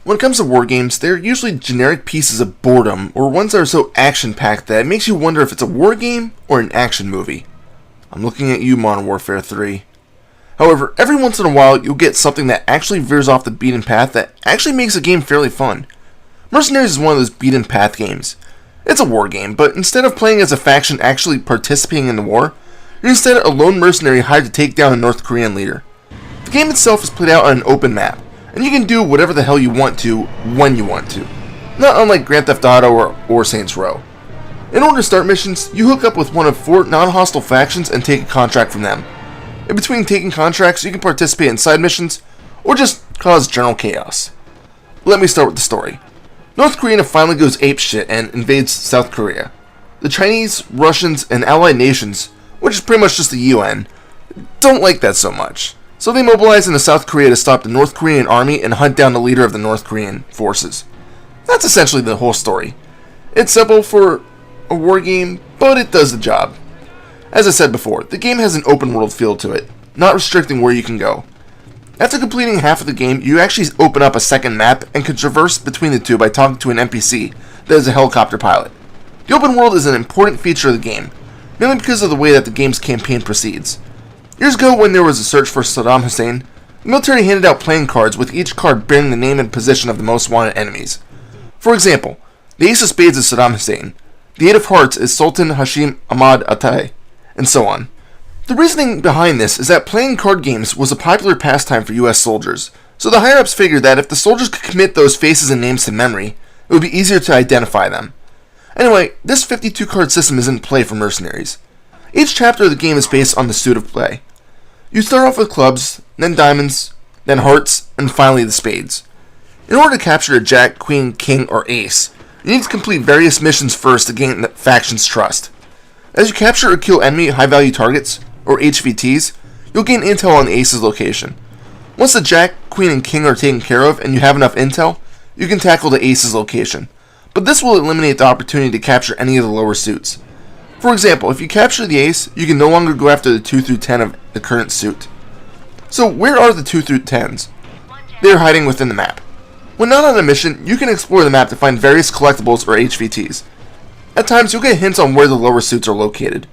When it comes to war games, they're usually generic pieces of boredom, or ones that are so action-packed that it makes you wonder if it's a war game or an action movie. I'm looking at you, Modern Warfare 3. However, every once in a while, you'll get something that actually veers off the beaten path that actually makes a game fairly fun. Mercenaries is one of those beaten path games. It's a war game, but instead of playing as a faction actually participating in the war, you're instead a lone mercenary hired to take down a North Korean leader. The game itself is played out on an open map, and you can do whatever the hell you want to, when you want to. Not unlike Grand Theft Auto or Saints Row. In order to start missions, you hook up with one of 4 non-hostile factions and take a contract from them. In between taking contracts, you can participate in side missions, or just cause general chaos. Let me start with the story. North Korea finally goes apeshit and invades South Korea. The Chinese, Russians, and allied nations, which is pretty much just the UN, don't like that so much. So they mobilize into South Korea to stop the North Korean army and hunt down the leader of the North Korean forces. That's essentially the whole story. It's simple for a war game, but it does the job. As I said before, the game has an open world feel to it, not restricting where you can go. After completing half of the game, you actually open up a second map and can traverse between the two by talking to an NPC that is a helicopter pilot. The open world is an important feature of the game, mainly because of the way that the game's campaign proceeds. Years ago, when there was a search for Saddam Hussein, the military handed out playing cards with each card bearing the name and position of the most wanted enemies. For example, the Ace of Spades is Saddam Hussein, the Eight of Hearts is Sultan Hashim Ahmad Attai, and so on. The reasoning behind this is that playing card games was a popular pastime for US soldiers, so the higher-ups figured that if the soldiers could commit those faces and names to memory, it would be easier to identify them. Anyway, this 52-card system is in play for Mercenaries. Each chapter of the game is based on the suit of play. You start off with clubs, then diamonds, then hearts, and finally the spades. In order to capture a jack, queen, king, or ace, you need to complete various missions first to gain the faction's trust. As you capture or kill enemy high-value targets, or HVTs, you'll gain intel on the ace's location. Once the jack, queen, and king are taken care of and you have enough intel, you can tackle the ace's location. But this will eliminate the opportunity to capture any of the lower suits. For example, if you capture the ace, you can no longer go after the 2 through 10 of the current suit. So where are the 2 through 10s? They are hiding within the map. When not on a mission, you can explore the map to find various collectibles or HVTs. At times, you'll get hints on where the lower suits are located.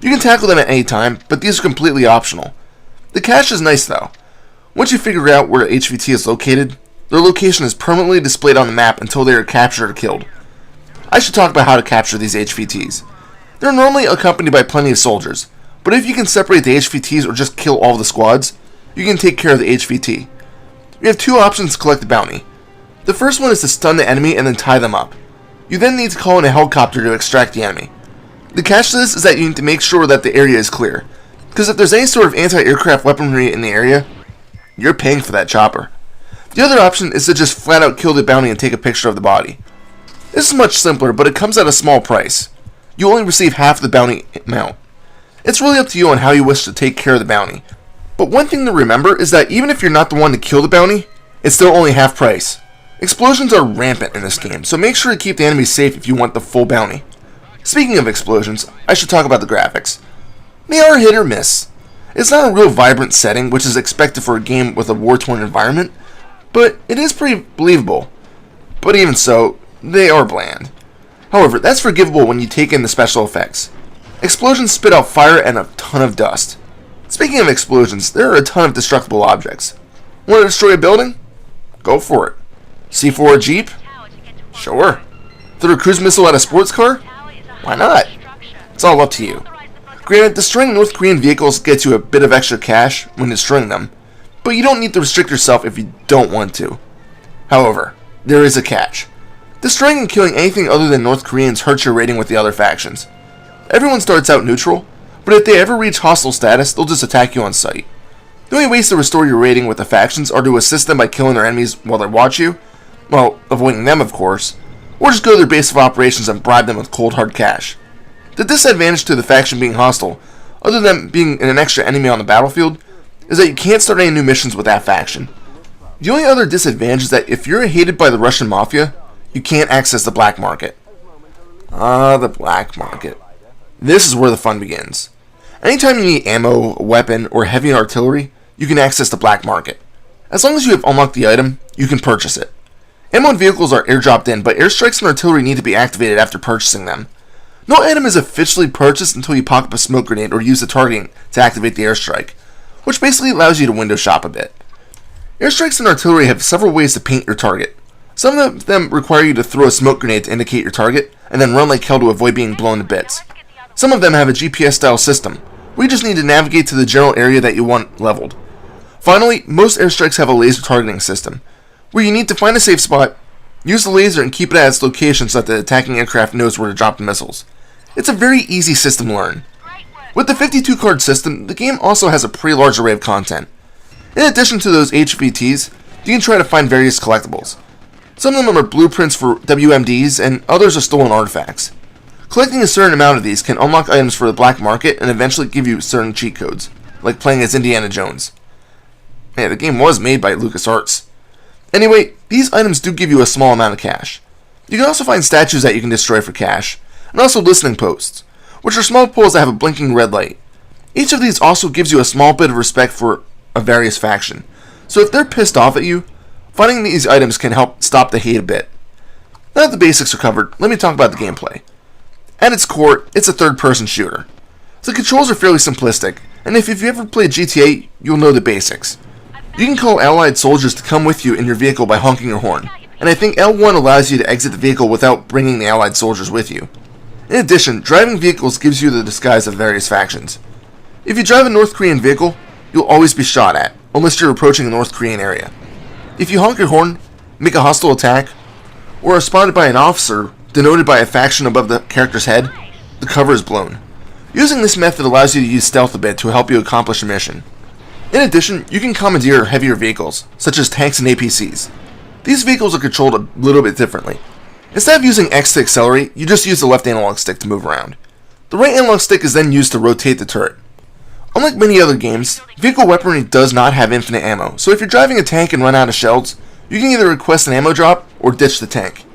You can tackle them at any time, but these are completely optional. The cache is nice though. Once you figure out where HVT is located, their location is permanently displayed on the map until they are captured or killed. I should talk about how to capture these HVTs. They're normally accompanied by plenty of soldiers, but if you can separate the HVTs or just kill all the squads, you can take care of the HVT. You have 2 options to collect the bounty. The first one is to stun the enemy and then tie them up. You then need to call in a helicopter to extract the enemy. The catch to this is that you need to make sure that the area is clear, because if there's any sort of anti-aircraft weaponry in the area, you're paying for that chopper. The other option is to just flat out kill the bounty and take a picture of the body. This is much simpler, but it comes at a small price. You only receive half the bounty amount. It's really up to you on how you wish to take care of the bounty. But one thing to remember is that even if you're not the one to kill the bounty, it's still only half price. Explosions are rampant in this game, so make sure to keep the enemies safe if you want the full bounty. Speaking of explosions, I should talk about the graphics. They are hit or miss. It's not a real vibrant setting, which is expected for a game with a war-torn environment, but it is pretty believable. But even so, they are bland. However, that's forgivable when you take in the special effects. Explosions spit out fire and a ton of dust. Speaking of explosions, there are a ton of destructible objects. Want to destroy a building? Go for it. C4 a Jeep? Sure. Throw a cruise missile at a sports car? Why not? It's all up to you. Granted, destroying North Korean vehicles gets you a bit of extra cash when destroying them, but you don't need to restrict yourself if you don't want to. However, there is a catch. Destroying and killing anything other than North Koreans hurts your rating with the other factions. Everyone starts out neutral, but if they ever reach hostile status, they'll just attack you on sight. The only ways to restore your rating with the factions are to assist them by killing their enemies while they watch you, well, avoiding them of course, or just go to their base of operations and bribe them with cold hard cash. The disadvantage to the faction being hostile, other than being an extra enemy on the battlefield, is that you can't start any new missions with that faction. The only other disadvantage is that if you're hated by the Russian Mafia, you can't access the black market. The black market. This is where the fun begins. Anytime you need ammo, a weapon, or heavy artillery, you can access the black market. As long as you have unlocked the item, you can purchase it. Ammo and vehicles are airdropped in, but airstrikes and artillery need to be activated after purchasing them. No item is officially purchased until you pocket up a smoke grenade or use the targeting to activate the airstrike, which basically allows you to window shop a bit. Airstrikes and artillery have several ways to paint your target. Some of them require you to throw a smoke grenade to indicate your target, and then run like hell to avoid being blown to bits. Some of them have a GPS-style system, where you just need to navigate to the general area that you want leveled. Finally, most airstrikes have a laser targeting system, where you need to find a safe spot, use the laser, and keep it at its location so that the attacking aircraft knows where to drop the missiles. It's a very easy system to learn. With the 52 card system, the game also has a pretty large array of content. In addition to those HVTs, you can try to find various collectibles. Some of them are blueprints for WMDs, and others are stolen artifacts. Collecting a certain amount of these can unlock items for the black market and eventually give you certain cheat codes, like playing as Indiana Jones. Yeah, the game was made by LucasArts. Anyway, these items do give you a small amount of cash. You can also find statues that you can destroy for cash, and also listening posts, which are small poles that have a blinking red light. Each of these also gives you a small bit of respect for a various faction, so if they're pissed off at you, finding these items can help stop the hate a bit. Now that the basics are covered, let me talk about the gameplay. At its core, it's a third-person shooter. The controls are fairly simplistic, and if you've ever played GTA, you'll know the basics. You can call allied soldiers to come with you in your vehicle by honking your horn, and I think L1 allows you to exit the vehicle without bringing the allied soldiers with you. In addition, driving vehicles gives you the disguise of various factions. If you drive a North Korean vehicle, you'll always be shot at, unless you're approaching a North Korean area. If you honk your horn, make a hostile attack, or are spotted by an officer denoted by a faction above the character's head, the cover is blown. Using this method allows you to use stealth a bit to help you accomplish a mission. In addition, you can commandeer heavier vehicles, such as tanks and APCs. These vehicles are controlled a little bit differently. Instead of using X to accelerate, you just use the left analog stick to move around. The right analog stick is then used to rotate the turret. Unlike many other games, vehicle weaponry does not have infinite ammo, so if you're driving a tank and run out of shells, you can either request an ammo drop or ditch the tank.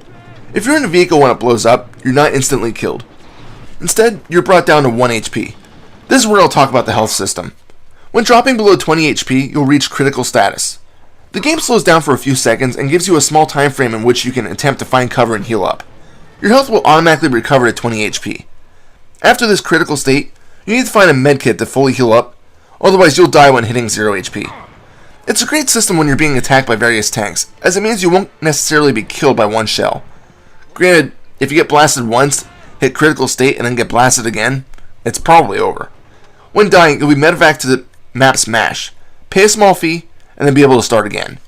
If you're in a vehicle when it blows up, you're not instantly killed. Instead, you're brought down to 1 HP. This is where I'll talk about the health system. When dropping below 20 HP, you'll reach critical status. The game slows down for a few seconds and gives you a small time frame in which you can attempt to find cover and heal up. Your health will automatically recover to 20 HP. After this critical state, you need to find a medkit to fully heal up, otherwise you'll die when hitting 0 HP. It's a great system when you're being attacked by various tanks, as it means you won't necessarily be killed by one shell. Granted, if you get blasted once, hit critical state, and then get blasted again, it's probably over. When dying, you'll be medevaced to the map's MASH, pay a small fee, and then be able to start again.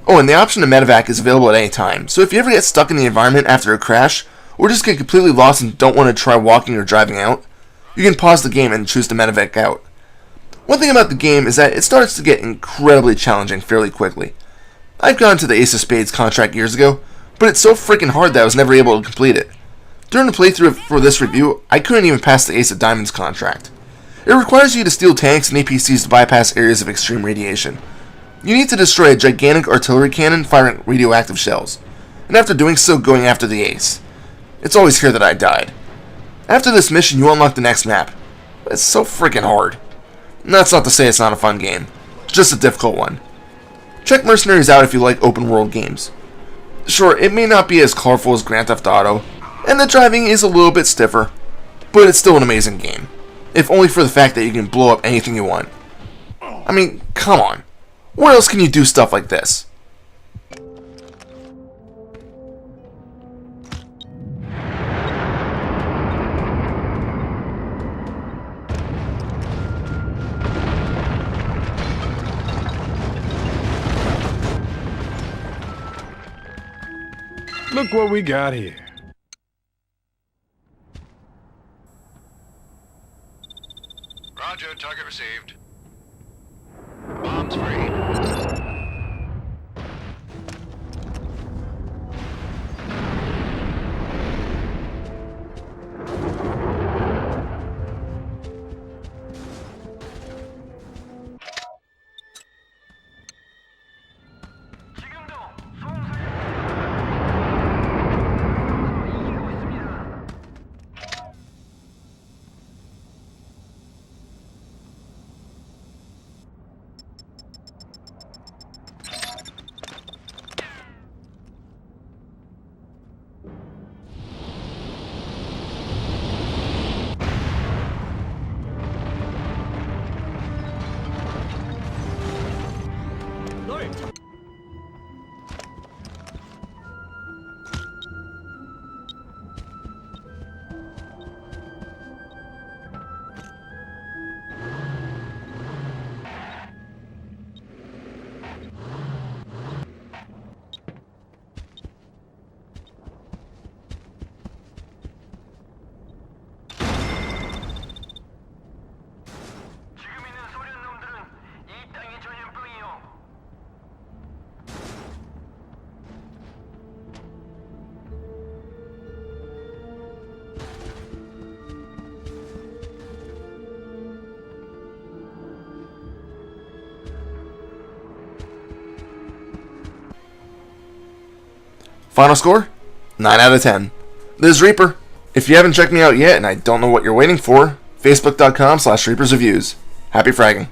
Oh, and the option to medevac is available at any time, so if you ever get stuck in the environment after a crash, or just get completely lost and don't want to try walking or driving out, you can pause the game and choose to medevac out. One thing about the game is that it starts to get incredibly challenging fairly quickly. I've gone to the Ace of Spades contract years ago, but it's so freaking hard that I was never able to complete it. During the playthrough for this review, I couldn't even pass the Ace of Diamonds contract. It requires you to steal tanks and APCs to bypass areas of extreme radiation. You need to destroy a gigantic artillery cannon firing radioactive shells, and after doing so, going after the ace. It's always here that I died. After this mission, you unlock the next map. It's so freaking hard. And that's not to say it's not a fun game, it's just a difficult one. Check Mercenaries out if you like open world games. Sure, it may not be as colorful as Grand Theft Auto, and the driving is a little bit stiffer, but it's still an amazing game, if only for the fact that you can blow up anything you want. I mean, come on. Where else can you do stuff like this? Look what we got here. Roger, target received. Bombs free. Final score? 9 out of 10. This is Reaper. If you haven't checked me out yet and I don't know what you're waiting for, facebook.com/ReapersReviews. Happy fragging.